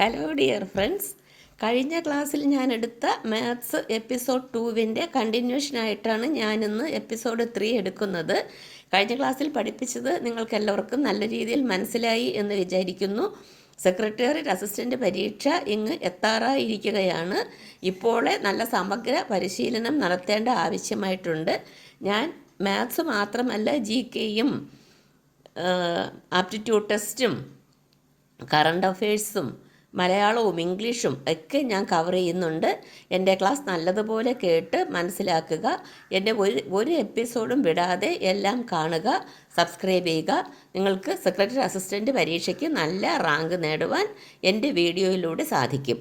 Hello dear friends, കഴിഞ്ഞ ക്ലാസ്സിൽ ഞാൻ എടുത്ത മാത്സ് എപ്പിസോഡ് 2 കണ്ടിന്യൂഷനായിട്ടാണ് ഞാനിന്ന് എപ്പിസോഡ് 3 എടുക്കുന്നത്. കഴിഞ്ഞ ക്ലാസ്സിൽ പഠിപ്പിച്ചത് നിങ്ങൾക്കെല്ലാവർക്കും നല്ല രീതിയിൽ മനസ്സിലായി എന്ന് വിചാരിക്കുന്നു. സെക്രട്ടേറിയറ്റ് അസിസ്റ്റൻ്റ് പരീക്ഷ ഇങ്ങ് എത്താറായിരിക്കുകയാണ്. ഇപ്പോൾ നല്ല സമഗ്ര പരിശീലനം നടത്തേണ്ട ആവശ്യമായിട്ടുണ്ട്. ഞാൻ മാത്സ് മാത്രമല്ല GKയും ആപ്റ്റിറ്റ്യൂഡ് ടെസ്റ്റും കറണ്ട് അഫയേഴ്സും മലയാളവും ഇംഗ്ലീഷും ഒക്കെ ഞാൻ കവർ ചെയ്യുന്നുണ്ട്. എൻ്റെ ക്ലാസ് നല്ലതുപോലെ കേട്ട് മനസ്സിലാക്കുക. എൻ്റെ ഒരു എപ്പിസോഡും വിടാതെ എല്ലാം കാണുക, സബ്സ്ക്രൈബ് ചെയ്യുക. നിങ്ങൾക്ക് സെക്രട്ടറി അസിസ്റ്റൻ്റ് പരീക്ഷയ്ക്ക് നല്ല റാങ്ക് നേടുവാൻ എൻ്റെ വീഡിയോയിലൂടെ സാധിക്കും.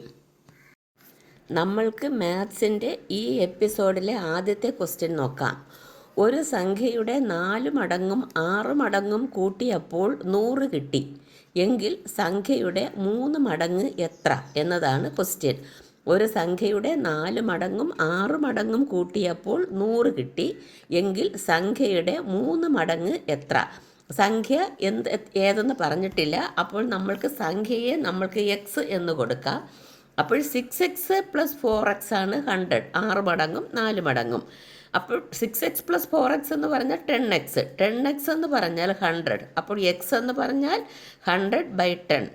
നമ്മൾക്ക് മാത്സിൻ്റെ ഈ എപ്പിസോഡിലെ ആദ്യത്തെ ക്വസ്റ്റ്യൻ നോക്കാം. ഒരു സംഖ്യയുടെ 4 മടങ്ങും 6 മടങ്ങും കൂട്ടിയപ്പോൾ 100 കിട്ടി എങ്കിൽ സംഖ്യയുടെ 3 മടങ്ങ് എത്ര എന്നതാണ് ക്വസ്റ്റ്യൻ. ഒരു സംഖ്യയുടെ 4 മടങ്ങും 6 മടങ്ങും കൂട്ടിയപ്പോൾ 100 കിട്ടി എങ്കിൽ സംഖ്യയുടെ 3 മടങ്ങ് എത്ര? സംഖ്യ ഏതെന്ന് പറഞ്ഞിട്ടില്ല. അപ്പോൾ നമ്മൾക്ക് സംഖ്യയെ നമ്മൾക്ക് എക്സ് എന്ന് കൊടുക്കാം. അപ്പോൾ 6x + 4x ആണ് 100. 6 മടങ്ങും 4 മടങ്ങും. അപ്പോൾ 6x + 4x എന്ന് പറഞ്ഞാൽ 10x. 10x എന്ന് പറഞ്ഞാൽ 100. അപ്പോൾ x എന്ന് പറഞ്ഞാൽ 100/10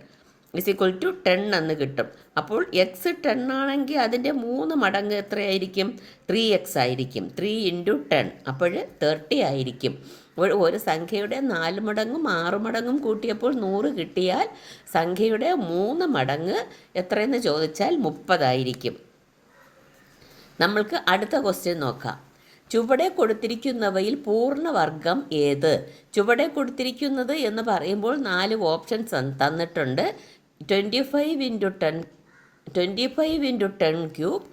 = 10 എന്ന് കിട്ടും. അപ്പോൾ x 10 ആണെങ്കിൽ അതിൻ്റെ 3 മടങ്ങ് എത്രയായിരിക്കും? 3x ആയിരിക്കും. 3 × 10 അപ്പോൾ 30 ആയിരിക്കും. ഒരു സംഖ്യയുടെ 4 മടങ്ങും 6 മടങ്ങും കൂട്ടിയപ്പോൾ 100 കിട്ടിയാൽ സംഖ്യയുടെ 3 മടങ്ങ് എത്രയെന്ന് ചോദിച്ചാൽ 30 ആയിരിക്കും. നമ്മൾക്ക് അടുത്ത ക്വസ്റ്റ്യൻ നോക്കാം. ചുവടെ കൊടുത്തിരിക്കുന്നവയിൽ പൂർണ്ണവർഗം ഏത്? ചുവടെ കൊടുത്തിരിക്കുന്നത് എന്ന് പറയുമ്പോൾ 4 ഓപ്ഷൻസ് തന്നിട്ടുണ്ട്. 25 × 10 cube,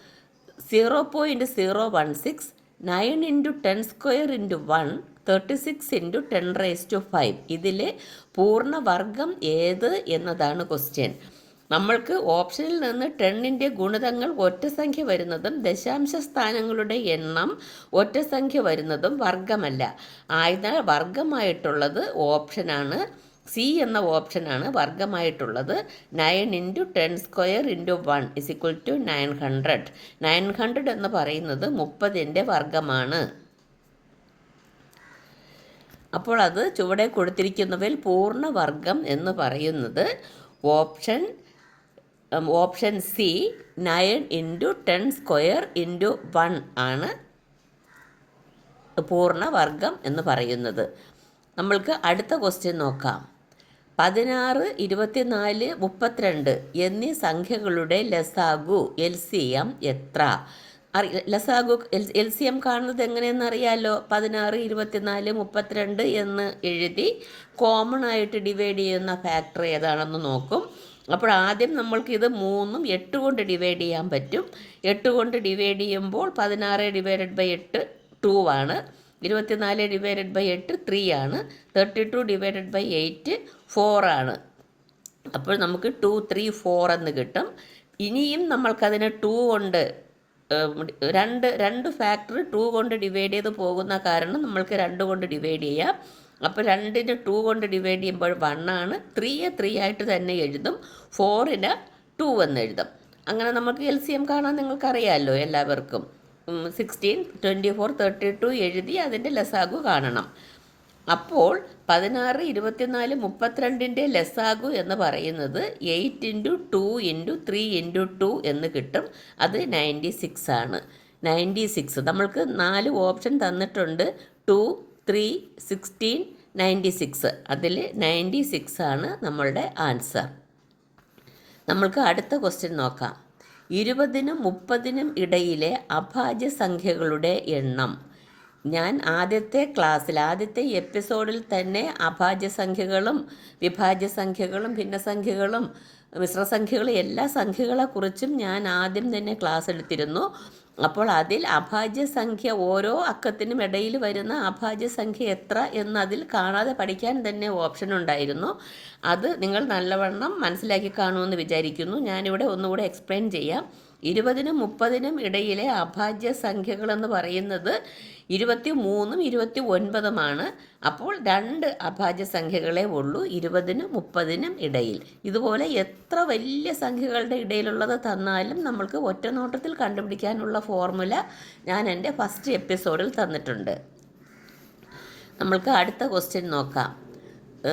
0.016, 9 × 10² × 1, 36 × 10⁵. ഇതിലെ പൂർണ്ണവർഗം ഏത് എന്നതാണ് ക്വസ്റ്റ്യൻ. നമ്മൾക്ക് ഓപ്ഷനിൽ നിന്ന് 10ൻ്റെ ഗുണിതങ്ങൾ ഒറ്റസംഖ്യ വരുന്നതും ദശാംശ സ്ഥാനങ്ങളുടെ എണ്ണം ഒറ്റസംഖ്യ വരുന്നതും വർഗമല്ല. ആയതിനാൽ വർഗമായിട്ടുള്ളത് ഓപ്ഷനാണ് സി എന്ന ഓപ്ഷനാണ് വർഗമായിട്ടുള്ളത്. 9 × 10² × 1 = 900. 900 എന്ന് പറയുന്നത് 30ൻ്റെ വർഗമാണ്. അപ്പോൾ അത് ചുവടെ കൊടുത്തിരിക്കുന്നവയിൽ പൂർണ്ണവർഗം എന്ന് പറയുന്നത് ഓപ്ഷൻ സി 9 × 10² × 1 ആണ് പൂർണ്ണവർഗം എന്ന് പറയുന്നത്. നമ്മൾക്ക് അടുത്ത ക്വസ്റ്റ്യൻ നോക്കാം. 16, 24, 32 എന്നീ സംഖ്യകളുടെ ലസാഗു LCM എത്ര? ലസാഗു LCM കാണുന്നത് എങ്ങനെയെന്ന് അറിയാമല്ലോ. 16, 24, 32 എന്ന് എഴുതി കോമൺ ആയിട്ട് ഡിവൈഡ് ചെയ്യുന്ന ഫാക്ടർ ഏതാണെന്ന് നോക്കും. അപ്പോൾ ആദ്യം നമ്മൾക്ക് ഇത് 3ഉം 8 കൊണ്ട് ഡിവൈഡ് ചെയ്യാൻ പറ്റും. 8 കൊണ്ട് ഡിവൈഡ് ചെയ്യുമ്പോൾ 16 ÷ 8 2 ആണ്. 24 ÷ 8 3 ആണ്. 32 ÷ 8 4 ആണ്. അപ്പോൾ നമുക്ക് 2, 3, 4 എന്ന് കിട്ടും. ഇനിയും നമ്മൾക്കതിനെ 2 കൊണ്ട് രണ്ട് ഫാക്ടർ 2 കൊണ്ട് ഡിവൈഡ് ചെയ്ത് പോകുന്ന കാരണം നമ്മൾക്ക് 2 കൊണ്ട് ഡിവൈഡ് ചെയ്യാം. അപ്പോൾ 2നെ 2 കൊണ്ട് ഡിവൈഡ് ചെയ്യുമ്പോൾ 1 ആണ്. 3യെ 3 ആയിട്ട് തന്നെ എഴുതും. 4നെ 2 എന്ന് എഴുതും. അങ്ങനെ നമുക്ക് LCM കാണാൻ നിങ്ങൾക്കറിയാമല്ലോ എല്ലാവർക്കും. 16, 24, 32 എഴുതി അതിൻ്റെ ലസാഗു കാണണം. അപ്പോൾ 16, 24, 32ൻ്റെ ലസാഗു എന്ന് പറയുന്നത് 8 × 2 × 3 × 2 എന്ന് കിട്ടും. അത് 96 ആണ്. 96 നമ്മൾക്ക് 4 ഓപ്ഷൻ തന്നിട്ടുണ്ട്. 2, 3, 16, 96. അതിൽ 96 ആണ് നമ്മളുടെ ആൻസർ. നമ്മൾക്ക് അടുത്ത ക്വസ്റ്റ്യൻ നോക്കാം. 20നും 30നും ഇടയിലെ അഭാജ്യ സംഖ്യകളുടെ എണ്ണം. ഞാൻ ആദ്യത്തെ എപ്പിസോഡിൽ തന്നെ അഭാജ്യ സംഖ്യകളും വിഭാജ്യ സംഖ്യകളും ഭിന്നസംഖ്യകളും മിശ്രസംഖ്യകളും എല്ലാ സംഖ്യകളെക്കുറിച്ചും ഞാൻ ആദ്യം തന്നെ ക്ലാസ് എടുത്തിരുന്നു. അപ്പോൾ അതിൽ അഭാജ്യ സംഖ്യ ഓരോ അക്കത്തിനും ഇടയിൽ വരുന്ന അഭാജ്യ സംഖ്യ എത്ര എന്നതിൽ കാണാതെ പഠിക്കാൻ തന്നെ ഓപ്ഷൻ ഉണ്ടായിരുന്നു. അത് നിങ്ങൾ നല്ലവണ്ണം മനസ്സിലാക്കി കാണുമെന്ന് വിചാരിക്കുന്നു. ഞാനിവിടെ ഒന്നുകൂടെ എക്സ്പ്ലെയിൻ ചെയ്യാം. 20നും 30നും ഇടയിലെ അഭാജ്യ സംഖ്യകളെന്ന് പറയുന്നത് 23ഉം 29ഉമാണ്. അപ്പോൾ 2 അഭാജ്യ സംഖ്യകളേ ഉള്ളൂ 20നും 30നും ഇടയിൽ. ഇതുപോലെ എത്ര വലിയ സംഖ്യകളുടെ ഇടയിലുള്ളത് തന്നാലും നമ്മൾക്ക് ഒറ്റ നോട്ടത്തിൽ കണ്ടുപിടിക്കാനുള്ള ഫോർമുല ഞാൻ എൻ്റെ ഫസ്റ്റ് എപ്പിസോഡിൽ തന്നിട്ടുണ്ട്. നമ്മൾക്ക് അടുത്ത ക്വസ്റ്റ്യൻ നോക്കാം.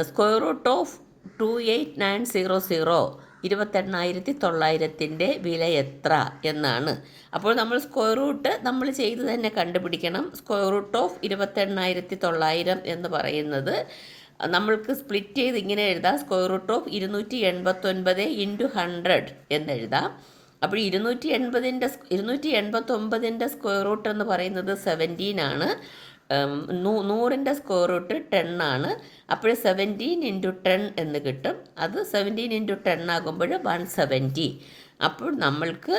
സ്ക്വയർ റൂട്ട് ഓഫ് 28900 28,900 വില എത്ര എന്നാണ്. അപ്പോൾ നമ്മൾ സ്ക്വയർ റൂട്ട് നമ്മൾ ചെയ്ത് തന്നെ കണ്ടുപിടിക്കണം. സ്ക്വയർ റൂട്ട് ഓഫ് 28,900 എന്ന് പറയുന്നത് നമ്മൾക്ക് സ്പ്ലിറ്റ് ചെയ്ത് ഇങ്ങനെ എഴുതാം. സ്ക്വയർ റൂട്ട് ഓഫ് 289 ഇൻറ്റു 100 എന്നെഴുതാം. അപ്പോൾ 289ൻ്റെ സ്ക്വയർ റൂട്ട് എന്ന് പറയുന്നത് 17 ആണ്. 100ൻ്റെ സ്ക്വയർ റൂട്ട് 10 ആണ്. അപ്പോൾ 17 ഇൻറ്റു 10 എന്ന് കിട്ടും. അത് 17 ഇൻറ്റു 10 ആകുമ്പോൾ 170. അപ്പോൾ നമ്മൾക്ക്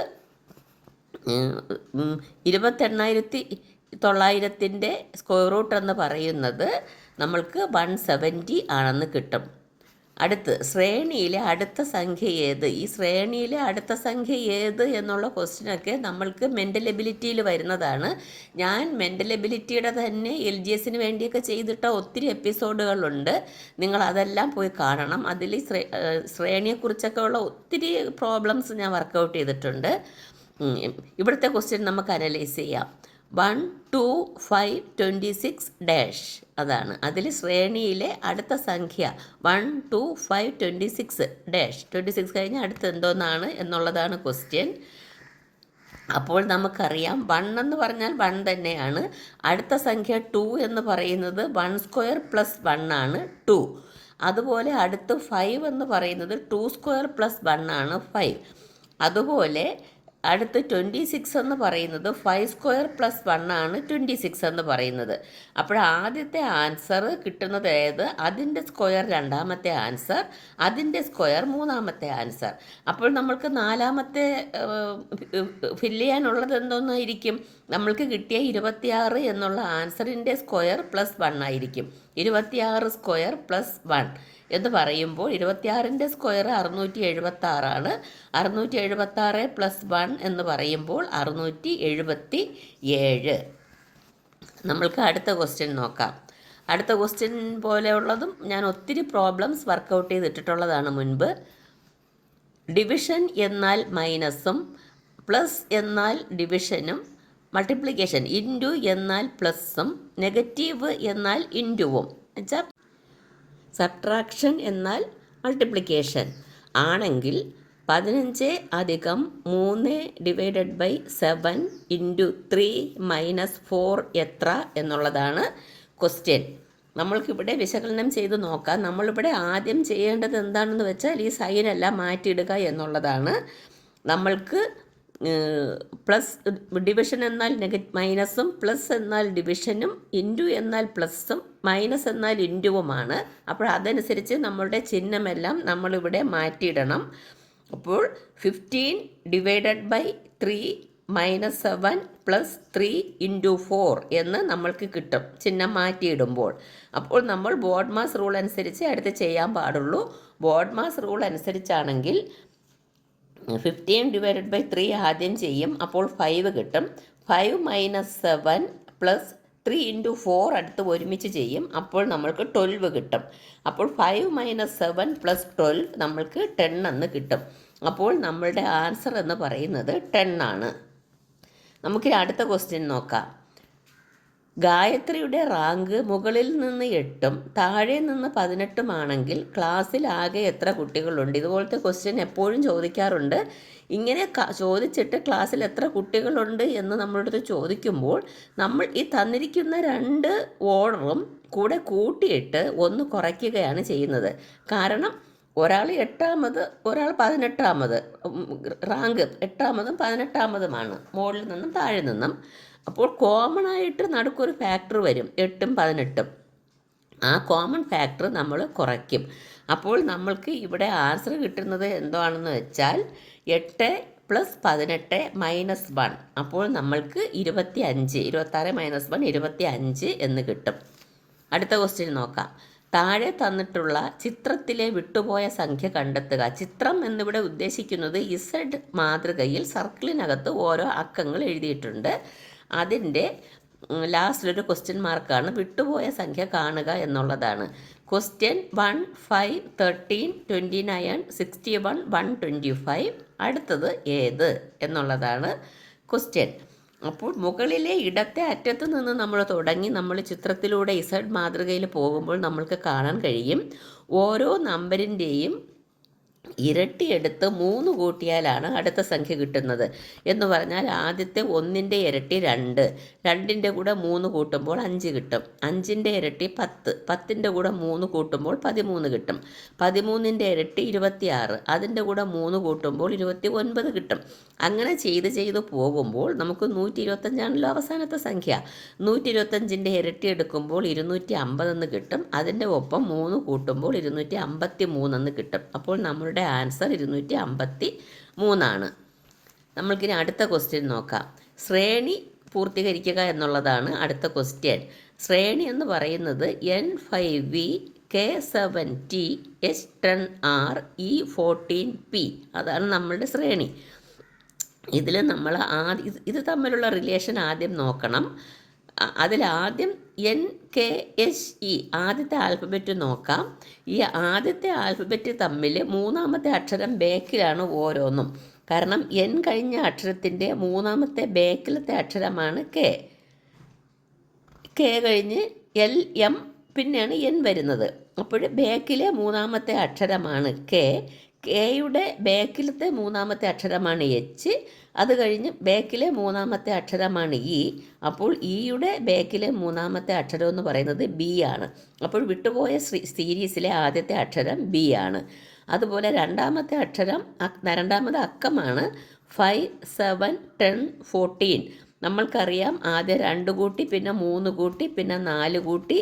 28,900ൻ്റെ സ്ക്വയർ റൂട്ട് എന്ന് പറയുന്നത് നമ്മൾക്ക് 170 ആണെന്ന് കിട്ടും. അടുത്ത് ശ്രേണിയിലെ അടുത്ത സംഖ്യ ഏത്? ഈ ശ്രേണിയിലെ അടുത്ത സംഖ്യ ഏത് എന്നുള്ള ക്വസ്റ്റ്യനൊക്കെ നമ്മൾക്ക് മെൻ്റൽ എബിലിറ്റിയിൽ വരുന്നതാണ്. ഞാൻ മെൻ്റൽ എബിലിറ്റിയുടെ തന്നെ LGSന് വേണ്ടിയൊക്കെ ചെയ്തിട്ട ഒത്തിരി എപ്പിസോഡുകളുണ്ട്. നിങ്ങൾ അതെല്ലാം പോയി കാണണം. അതിൽ ശ്രേണിയെക്കുറിച്ചൊക്കെ ഉള്ള ഒത്തിരി പ്രോബ്ലംസ് ഞാൻ വർക്കൗട്ട് ചെയ്തിട്ടുണ്ട്. ഇവിടുത്തെ ക്വസ്റ്റ്യൻ നമുക്ക് അനലൈസ് ചെയ്യാം. 1, 2, 5, 26 ഡാഷ് അതാണ്. അതിൽ ശ്രേണിയിലെ അടുത്ത സംഖ്യ 1, 2, 5, 26 ഡാഷ്. 26 കഴിഞ്ഞ് അടുത്ത് എന്തോന്നാണ് എന്നുള്ളതാണ് ക്വസ്റ്റ്യൻ. അപ്പോൾ നമുക്കറിയാം 1 എന്ന് പറഞ്ഞാൽ 1 തന്നെയാണ്. അടുത്ത സംഖ്യ 2 എന്ന് പറയുന്നത് 1 സ്ക്വയർ പ്ലസ് 1 ആണ് 2. അതുപോലെ അടുത്ത് 5 എന്ന് പറയുന്നത് 2 സ്ക്വയർ പ്ലസ് 1 ആണ് 5. അതുപോലെ അടുത്ത് 26 എന്ന് പറയുന്നത് 5 സ്ക്വയർ പ്ലസ് 1 ആണ് 26 എന്ന് പറയുന്നത്. അപ്പോൾ ആദ്യത്തെ ആൻസർ കിട്ടുന്നത് ഏത്? അതിൻ്റെ സ്ക്വയർ രണ്ടാമത്തെ ആൻസർ, അതിൻ്റെ സ്ക്വയർ മൂന്നാമത്തെ ആൻസർ. അപ്പോൾ നമ്മൾക്ക് നാലാമത്തെ ഫില്ല് ചെയ്യാനുള്ളത് എന്തോന്നായിരിക്കും? നമ്മൾക്ക് കിട്ടിയ 26 എന്നുള്ള ആൻസറിൻ്റെ സ്ക്വയർ പ്ലസ് 1 ആയിരിക്കും. 26 സ്ക്വയർ പ്ലസ് 1 എന്ന് പറയുമ്പോൾ 26ൻ്റെ സ്ക്വയർ 676 ആണ്. 676 പ്ലസ് 1 എന്ന് പറയുമ്പോൾ 677. നമ്മൾക്ക് അടുത്ത ക്വസ്റ്റ്യൻ നോക്കാം. അടുത്ത ക്വസ്റ്റ്യൻ പോലെയുള്ളതും ഞാൻ ഒത്തിരി പ്രോബ്ലംസ് വർക്കൗട്ട് ചെയ്തിട്ടുള്ളതാണ് മുൻപ്. ഡിവിഷൻ എന്നാൽ മൈനസും, പ്ലസ് എന്നാൽ ഡിവിഷനും, മൾട്ടിപ്ലിക്കേഷൻ ഇൻറ്റു എന്നാൽ പ്ലസ്സും, നെഗറ്റീവ് എന്നാൽ ഇൻറ്റുവും, എന്നുവെച്ചാൽ സബ്ട്രാക്ഷൻ എന്നാൽ മൾട്ടിപ്ലിക്കേഷൻ ആണെങ്കിൽ 15 അധികം 3 ഡിവൈഡഡ് ബൈ 7 ഇൻറ്റു 3 മൈനസ് 4 എത്ര എന്നുള്ളതാണ് ക്വസ്റ്റ്യൻ. നമ്മൾക്കിവിടെ വിശകലനം ചെയ്ത് നോക്കാം. നമ്മളിവിടെ ആദ്യം ചെയ്യേണ്ടത് എന്താണെന്ന് വെച്ചാൽ ഈ സൈനെല്ലാം മാറ്റിയിടുക എന്നുള്ളതാണ്. നമ്മൾക്ക് പ്ലസ് ഡിവിഷൻ എന്നാൽ മൈനസും, പ്ലസ് എന്നാൽ ഡിവിഷനും, ഇൻറ്റു എന്നാൽ പ്ലസ്സും, മൈനസ് എന്നാൽ ഇൻറ്റുവുമാണ്. അപ്പോൾ അതനുസരിച്ച് നമ്മളുടെ ചിഹ്നമെല്ലാം നമ്മളിവിടെ മാറ്റിയിടണം. അപ്പോൾ 15 divided by 3 minus 7 plus 3 into 4 എന്ന് നമ്മൾക്ക് കിട്ടും ചിഹ്നം മാറ്റിയിടുമ്പോൾ. അപ്പോൾ നമ്മൾ ബോഡ് മാസ് റൂൾ അനുസരിച്ച് അടുത്ത് ചെയ്യാൻ പാടുള്ളൂ. ബോഡ് മാസ് റൂൾ അനുസരിച്ചാണെങ്കിൽ 15 ഡിവൈഡഡ് ബൈ 3 ആദ്യം ചെയ്യും. അപ്പോൾ 5 കിട്ടും. 5 മൈനസ് 7 പ്ലസ് 3 ഇൻറ്റു 4 അടുത്ത് ഒരുമിച്ച് ചെയ്യും. അപ്പോൾ നമ്മൾക്ക് 12 കിട്ടും. അപ്പോൾ 5 മൈനസ് 7 പ്ലസ് 12 നമ്മൾക്ക് 10 എന്ന് കിട്ടും. അപ്പോൾ നമ്മളുടെ ആൻസർ എന്ന് പറയുന്നത് 10 ആണ്. നമുക്ക് അടുത്ത ക്വസ്റ്റ്യൻ നോക്കാം. ഗായത്രിയുടെ റാങ്ക് മുകളിൽ നിന്ന് 8ഉം താഴെ നിന്ന് 18ഉം ആണെങ്കിൽ ക്ലാസ്സിൽ ആകെ എത്ര കുട്ടികളുണ്ട്? ഇതുപോലത്തെ ക്വസ്റ്റ്യൻ എപ്പോഴും ചോദിക്കാറുണ്ട്. ഇങ്ങനെ ചോദിച്ചിട്ട് ക്ലാസ്സിൽ എത്ര കുട്ടികളുണ്ട് എന്ന് നമ്മളടുത്ത് ചോദിക്കുമ്പോൾ നമ്മൾ ഈ തന്നിരിക്കുന്ന 2 ഓർഡറും കൂടെ കൂട്ടിയിട്ട് 1 കുറയ്ക്കുകയാണ് ചെയ്യുന്നത്. കാരണം ഒരാൾ 8ാമത്, ഒരാൾ 18ാമത്, റാങ്ക് 8ാമതും 18ാമതുമാണ് മുകളിൽ നിന്നും താഴെ നിന്നും. അപ്പോൾ കോമൺ ആയിട്ട് നടുക്കൊരു ഫാക്ടർ വരും 8ഉം 18ഉം. ആ കോമൺ ഫാക്ടർ നമ്മൾ കുറയ്ക്കും. അപ്പോൾ നമ്മൾക്ക് ഇവിടെ ആൻസർ കിട്ടുന്നത് എന്താണെന്ന് വെച്ചാൽ 8 പ്ലസ് 18 മൈനസ് 1. അപ്പോൾ നമ്മൾക്ക് 25, 26 മൈനസ് 1 25 എന്ന് കിട്ടും. അടുത്ത ക്വസ്റ്റ്യൻ നോക്കാം. താഴെ തന്നിട്ടുള്ള ചിത്രത്തിലെ വിട്ടുപോയ സംഖ്യ കണ്ടെത്തുക. ചിത്രം എന്നിവിടെ ഉദ്ദേശിക്കുന്നത് ഇസഡ് മാതൃകയിൽ സർക്കിളിനകത്ത് ഓരോ അക്കങ്ങൾ എഴുതിയിട്ടുണ്ട്. അതിൻ്റെ ലാസ്റ്റിലൊരു ക്വസ്റ്റ്യൻ മാർക്കാണ് വിട്ടുപോയ സംഖ്യ കാണുക എന്നുള്ളതാണ്. ക്വസ്റ്റ്യൻ 1, 5, 13, 29, 61, 125. അടുത്തത് ഏത് എന്നുള്ളതാണ് ക്വസ്റ്റ്യൻ. അപ്പോൾ മുകളിലെ ഇടത്തെ അറ്റത്ത് നിന്ന് നമ്മൾ തുടങ്ങി നമ്മൾ ചിത്രത്തിലൂടെ ഇസഡ് മാതൃകയിൽ പോകുമ്പോൾ നമ്മൾക്ക് കാണാൻ കഴിയും ഓരോ നമ്പറിൻ്റെയും ഇരട്ടി എടുത്ത് 3 കൂട്ടിയാലാണ് അടുത്ത സംഖ്യ കിട്ടുന്നത്. എന്ന് പറഞ്ഞാൽ ആദ്യത്തെ 1ൻ്റെ ഇരട്ടി 2, 2ൻ്റെ കൂടെ 3 കൂട്ടുമ്പോൾ 5 കിട്ടും. 5ൻ്റെ ഇരട്ടി 10, 10ൻ്റെ കൂടെ 3 കൂട്ടുമ്പോൾ 13 കിട്ടും. 13ൻ്റെ ഇരട്ടി 26, അതിൻ്റെ കൂടെ 3 കൂട്ടുമ്പോൾ 29 കിട്ടും. അങ്ങനെ ചെയ്ത് പോകുമ്പോൾ നമുക്ക് 125ആണല്ലോ അവസാനത്തെ സംഖ്യ. 125ൻ്റെ ഇരട്ടി എടുക്കുമ്പോൾ 250 എന്ന് കിട്ടും. അതിൻ്റെ ഒപ്പം 3 കൂട്ടുമ്പോൾ 253 എന്ന് കിട്ടും. അപ്പോൾ നമ്മളുടെ ആൻസർ 253 നമ്മൾക്കിനി അടുത്ത ക്വസ്റ്റ്യൻ നോക്കാം. ശ്രേണി പൂർത്തീകരിക്കുക എന്നുള്ളതാണ് അടുത്ത ക്വസ്റ്റ്യൻ. ശ്രേണി എന്ന് പറയുന്നത് N5V K7T S10R E14P അതാണ് നമ്മളുടെ ശ്രേണി. ഇതിൽ നമ്മൾ ഇത് തമ്മിലുള്ള റിലേഷൻ ആദ്യം നോക്കണം. അതിലാദ്യം NKSE ആദ്യത്തെ ആൽഫബറ്റ് നോക്കാം. ഈ ആദ്യത്തെ ആൽഫബറ്റ് തമ്മിൽ മൂന്നാമത്തെ അക്ഷരം ബേക്കിലാണ് ഓരോന്നും. കാരണം N കഴിഞ്ഞ അക്ഷരത്തിൻ്റെ മൂന്നാമത്തെ ബേക്കിലത്തെ അക്ഷരമാണ് K. K കഴിഞ്ഞ് LM പിന്നെയാണ് N വരുന്നത്. അപ്പോൾ ബേക്കിലെ മൂന്നാമത്തെ അക്ഷരമാണ് K. കെയുടെ ബേക്കിലത്തെ മൂന്നാമത്തെ അക്ഷരമാണ് H. അത് കഴിഞ്ഞ് ബേക്കിലെ മൂന്നാമത്തെ അക്ഷരമാണ് E. അപ്പോൾ ഇയുടെ ബേക്കിലെ മൂന്നാമത്തെ അക്ഷരം എന്ന് പറയുന്നത് B ആണ്. അപ്പോൾ വിട്ടുപോയ സീരീസിലെ ആദ്യത്തെ അക്ഷരം B ആണ്. അതുപോലെ രണ്ടാമത്തെ അക്കമാണ് 5, 7, 10, 14. നമ്മൾക്കറിയാം ആദ്യം 2 കൂട്ടി പിന്നെ 3 കൂട്ടി പിന്നെ 4 കൂട്ടി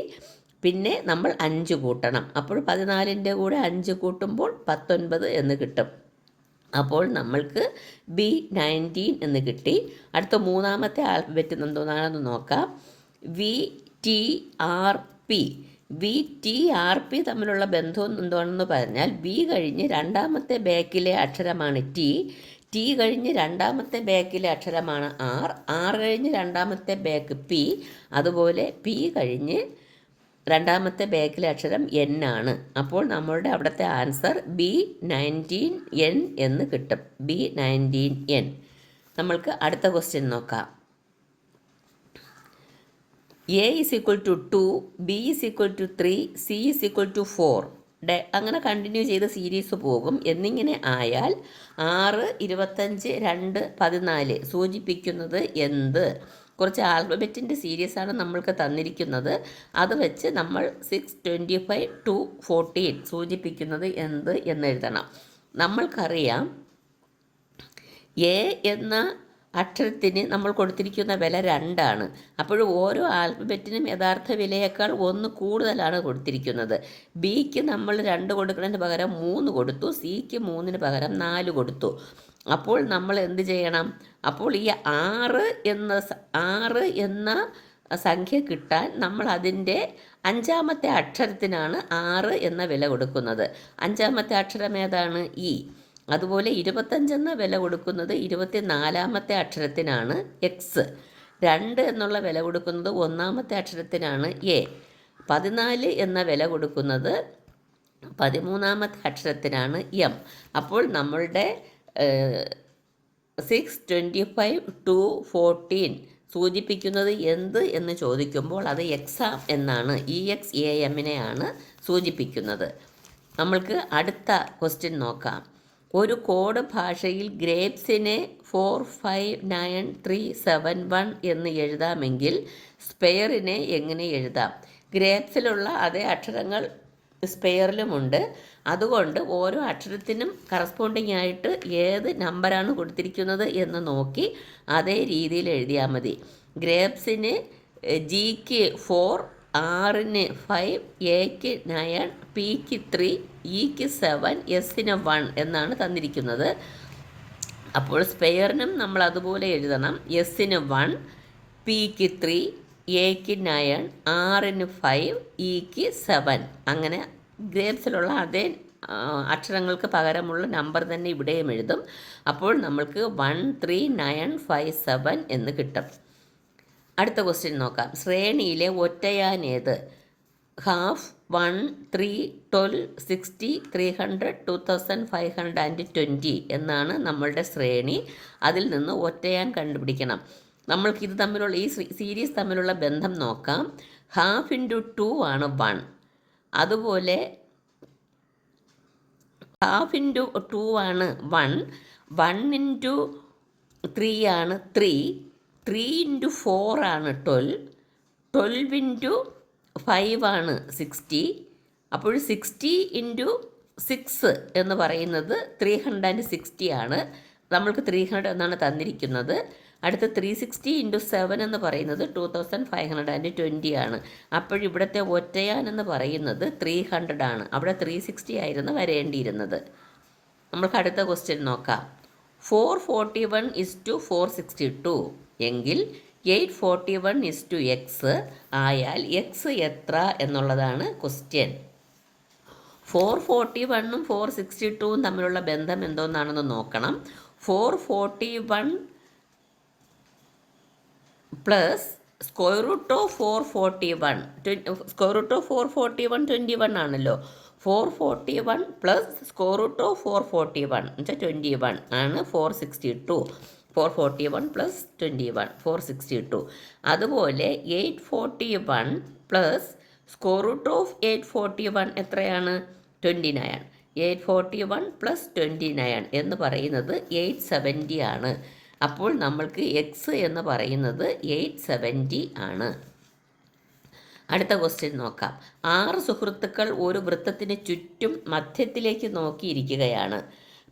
പിന്നെ നമ്മൾ 5 കൂട്ടണം. അപ്പോൾ 14ൻ്റെ കൂടെ 5 കൂട്ടുമ്പോൾ 19 എന്ന് കിട്ടും. അപ്പോൾ നമ്മൾക്ക് B19 എന്ന് കിട്ടി. അടുത്ത മൂന്നാമത്തെ ആൽഫബറ്റ് എന്താണെന്ന് നോക്കാം. VTRP. VTRP തമ്മിലുള്ള ബന്ധം എന്താണെന്ന് പറഞ്ഞാൽ B കഴിഞ്ഞ് രണ്ടാമത്തെ ബേക്കിലെ അക്ഷരമാണ് T. T കഴിഞ്ഞ് രണ്ടാമത്തെ ബേക്കിലെ അക്ഷരമാണ് R. R കഴിഞ്ഞ് രണ്ടാമത്തെ ബേക്ക് P. അതുപോലെ P കഴിഞ്ഞ് രണ്ടാമത്തെ ബേക്കിലെ അക്ഷരം N ആണ്. അപ്പോൾ നമ്മളുടെ അവിടുത്തെ ആൻസർ B19N എന്ന് കിട്ടും. B19N. നമ്മൾക്ക് അടുത്ത ക്വസ്റ്റ്യൻ നോക്കാം. A = 2, B = 3, C = 4. അങ്ങനെ കണ്ടിന്യൂ ചെയ്ത് സീരീസ് പോകും. എന്നിങ്ങനെ ആയാൽ 6, 25, 2, 14 സൂചിപ്പിക്കുന്നത് എന്ത്? കുറച്ച് ആൽഫബറ്റിൻ്റെ സീരീസാണ് നമ്മൾക്ക് തന്നിരിക്കുന്നത്. അത് വെച്ച് നമ്മൾ 6, 25 to 14 സൂചിപ്പിക്കുന്നത് എന്ത് എന്നെഴുതണം. നമ്മൾക്കറിയാം A എന്ന അക്ഷരത്തിന് നമ്മൾ കൊടുത്തിരിക്കുന്ന വില 2 ആണ്. അപ്പോൾ ഓരോ ആൽഫബറ്റിനും യഥാർത്ഥ വിലയേക്കാൾ 1 കൂടുതലാണ് കൊടുത്തിരിക്കുന്നത്. ബിക്ക് നമ്മൾ 2 കൊടുക്കുന്നതിന് പകരം 3 കൊടുത്തു. സിക്ക് 3ന് പകരം 4 കൊടുത്തു. അപ്പോൾ നമ്മൾ എന്ത് ചെയ്യണം? അപ്പോൾ ഈ 6 എന്ന സംഖ്യ കിട്ടാൻ നമ്മൾ അതിൻ്റെ 5ാമത്തെ അക്ഷരത്തിനാണ് 6 എന്ന വില കൊടുക്കുന്നത്. 5ാമത്തെ അക്ഷരം ഏതാണ്? E. അതുപോലെ 25 എന്ന വില കൊടുക്കുന്നത് 24ാമത്തെ അക്ഷരത്തിനാണ് X. 2 എന്നുള്ള വില കൊടുക്കുന്നത് 1ാമത്തെ അക്ഷരത്തിനാണ് A. 14 എന്ന വില കൊടുക്കുന്നത് 13ാമത്തെ അക്ഷരത്തിനാണ് M. അപ്പോൾ നമ്മളുടെ 6, 25 to 14 സൂചിപ്പിക്കുന്നത് എന്ത് എന്ന് ചോദിക്കുമ്പോൾ അത് എക്സാം എന്നാണ്. EXAMനെയാണ് സൂചിപ്പിക്കുന്നത്. നമ്മൾക്ക് അടുത്ത ക്വസ്റ്റ്യൻ നോക്കാം. ഒരു കോഡ് ഭാഷയിൽ ഗ്രേപ്സിനെ 459 371 എന്ന് എഴുതാമെങ്കിൽ സ്പെയറിനെ എങ്ങനെ എഴുതാം? ഗ്രേപ്സിലുള്ള അതേ അക്ഷരങ്ങൾ സ്പെയറിലുമുണ്ട്. അതുകൊണ്ട് ഓരോ അക്ഷരത്തിനും കറസ്പോണ്ടിങ് ആയിട്ട് ഏത് നമ്പറാണ് കൊടുത്തിരിക്കുന്നത് എന്ന് നോക്കി അതേ രീതിയിൽ എഴുതിയാൽ മതി. ഗ്രേപ്സിന് ജിക്ക് 4, ആറിന് 5, എക്ക് 9, പിക്ക് 3, ഇക്ക് 7, എസിന് 1 എന്നാണ് തന്നിരിക്കുന്നത്. അപ്പോൾ സ്പെയറിനും നമ്മൾ അതുപോലെ എഴുതണം. എസിന് 1, പിക്ക് 3, എക്ക് 9, ആറിന് 5, ഇക്ക് 7. അങ്ങനെ ഗ്രേപ്സിലുള്ള അതേ അക്ഷരങ്ങൾക്ക് പകരമുള്ള നമ്പർ തന്നെ ഇവിടെയും എഴുതും. അപ്പോൾ നമ്മൾക്ക് 1, 3, 9, 5, 7 എന്ന് കിട്ടും. അടുത്ത ക്വസ്റ്റ്യൻ നോക്കാം. ശ്രേണിയിലെ ഒറ്റയാനേത്? ഹാഫ്, 1, 3, 12, 60, 300, 2520 എന്നാണ് നമ്മളുടെ ശ്രേണി. അതിൽ നിന്ന് ഒറ്റയാൻ കണ്ടുപിടിക്കണം. നമ്മൾക്കിത് തമ്മിലുള്ള ഈ സീരീസ് തമ്മിലുള്ള ബന്ധം നോക്കാം. ഹാഫ് ഇൻറ്റു 2 ആണ് 1. അതുപോലെ ഹാഫ് ഇൻറ്റു 2 ആണ് 1. 1 ഇൻറ്റു 3 ആണ് 3. 3 ഇൻറ്റു 4 ആണ് 12. 12 ഇൻറ്റു 5 ആണ് 60. അപ്പോൾ 60 ഇൻറ്റു 6 എന്ന് പറയുന്നത് 360 ആണ്. നമ്മൾക്ക് 300 എന്നാണ് തന്നിരിക്കുന്നത്. അടുത്ത 360 ഇൻറ്റു 7 എന്ന് പറയുന്നത് 2520 ആണ്. അപ്പോഴിവിടുത്തെ ഒറ്റയാൻ എന്ന് പറയുന്നത് 300 ആണ്. അവിടെ 360 ആയിരുന്നു വരേണ്ടിയിരുന്നത്. നമ്മൾക്ക് അടുത്ത ക്വസ്റ്റ്യൻ നോക്കാം. 441:462 എങ്കിൽ 841:x ആയാൽ x എത്ര എന്നുള്ളതാണ് ക്വസ്റ്റ്യൻ. 441ഉം 462ഉം തമ്മിലുള്ള ബന്ധം എന്തോന്നാണെന്ന് നോക്കണം. 441 plus square root of 441. Square root of 441 21 ആണല്ലോ. 441 പ്ലസ് സ്ക്വയർ റൂട്ട് ഓഫ് 441 എന്നുവെച്ചാൽ 21 ആണ് 462. 441 പ്ലസ് 21 462. അതുപോലെ 841 പ്ലസ് സ്ക്വയർ റൂട്ട് ഓഫ് 841 എത്രയാണ്? 29. 841 പ്ലസ് 29 എന്ന് പറയുന്നത് 870 ആണ്. അപ്പോൾ നമ്മൾക്ക് എക്സ് എന്ന് പറയുന്നത് 870 ആണ്. അടുത്ത ക്വസ്റ്റ്യൻ നോക്കാം. 6 സുഹൃത്തുക്കൾ ഒരു വൃത്തത്തിന് ചുറ്റും മധ്യത്തിലേക്ക് നോക്കിയിരിക്കുകയാണ്.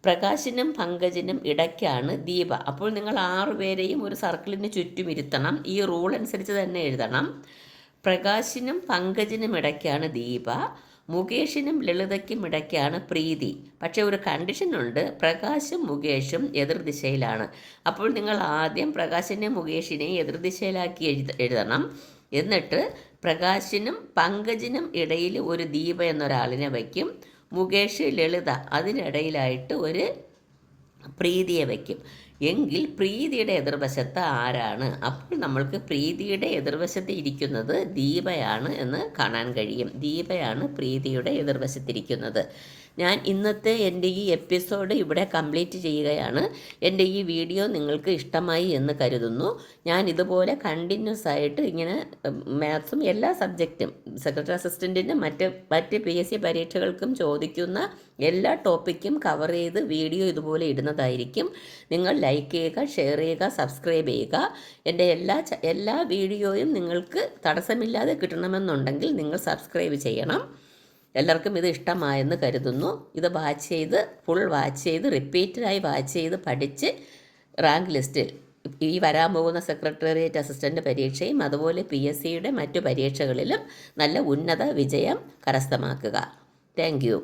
പ്രകാശിനും പങ്കജിനും ഇടയ്ക്കാണ് ദീപ. അപ്പോൾ നിങ്ങൾ 6 പേരെയും ഒരു സർക്കിളിന് ചുറ്റും ഇരുത്തണം. ഈ റൂൾ അനുസരിച്ച് തന്നെ എഴുതണം. പ്രകാശിനും പങ്കജിനും ഇടയ്ക്കാണ് ദീപ. മുകേഷിനും ലളിതയ്ക്കും ഇടയ്ക്കാണ് പ്രീതി. പക്ഷേ ഒരു കണ്ടീഷനുണ്ട്. പ്രകാശും മുകേഷും എതിർദിശയിലാണ്. അപ്പോൾ നിങ്ങൾ ആദ്യം പ്രകാശിനെയും മുകേഷിനെയും എതിർദിശയിലാക്കി എഴുതണം. എന്നിട്ട് പ്രകാശിനും പങ്കജിനും ഇടയിൽ ഒരു ദീപ എന്നൊരാളിനെ വയ്ക്കും. മുകേഷ് ലളിത അതിനിടയിലായിട്ട് ഒരു പ്രീതിയെ വയ്ക്കും. എങ്കിൽ പ്രീതിയുടെ എതിർവശത്ത് ആരാണ്? അപ്പോൾ നമ്മൾക്ക് പ്രീതിയുടെ എതിർവശത്ത് ഇരിക്കുന്നത് ദീപയാണ് എന്ന് കാണാൻ കഴിയും. ദീപയാണ് പ്രീതിയുടെ എതിർവശത്തിരിക്കുന്നത്. ഞാൻ ഇന്നത്തെ എൻ്റെ ഈ എപ്പിസോഡ് ഇവിടെ കംപ്ലീറ്റ് ചെയ്യുകയാണ്. എൻ്റെ ഈ വീഡിയോ നിങ്ങൾക്ക് ഇഷ്ടമായി എന്ന് കരുതുന്നു. ഞാൻ ഇതുപോലെ കണ്ടിന്യൂസ് ആയിട്ട് ഇങ്ങനെ മാത്സും എല്ലാ സബ്ജക്റ്റും സെക്രട്ടറി അസിസ്റ്റൻറ്റിനും മറ്റ് PSC പരീക്ഷകൾക്കും ചോദിക്കുന്ന എല്ലാ ടോപ്പിക്കും കവർ ചെയ്ത് വീഡിയോ ഇതുപോലെ ഇടുന്നതായിരിക്കും. നിങ്ങൾ ലൈക്ക് ചെയ്യുക, ഷെയർ ചെയ്യുക, സബ്സ്ക്രൈബ് ചെയ്യുക. എൻ്റെ എല്ലാ വീഡിയോയും നിങ്ങൾക്ക് തടസ്സമില്ലാതെ കിട്ടണമെന്നുണ്ടെങ്കിൽ നിങ്ങൾ സബ്സ്ക്രൈബ് ചെയ്യണം. എല്ലാവർക്കും ഇത് ഇഷ്ടമായെന്ന് കരുതുന്നു. ഇത് ഫുൾ വാച്ച് ചെയ്ത് റിപ്പീറ്റഡായി വാച്ച് ചെയ്ത് പഠിച്ച് റാങ്ക് ലിസ്റ്റിൽ ഈ വരാൻ പോകുന്ന സെക്രട്ടേറിയറ്റ് അസിസ്റ്റൻ്റ് പരീക്ഷയും അതുപോലെ PSCയുടെ മറ്റു പരീക്ഷകളിലും നല്ല ഉന്നത വിജയം കരസ്ഥമാക്കുക. Thank you.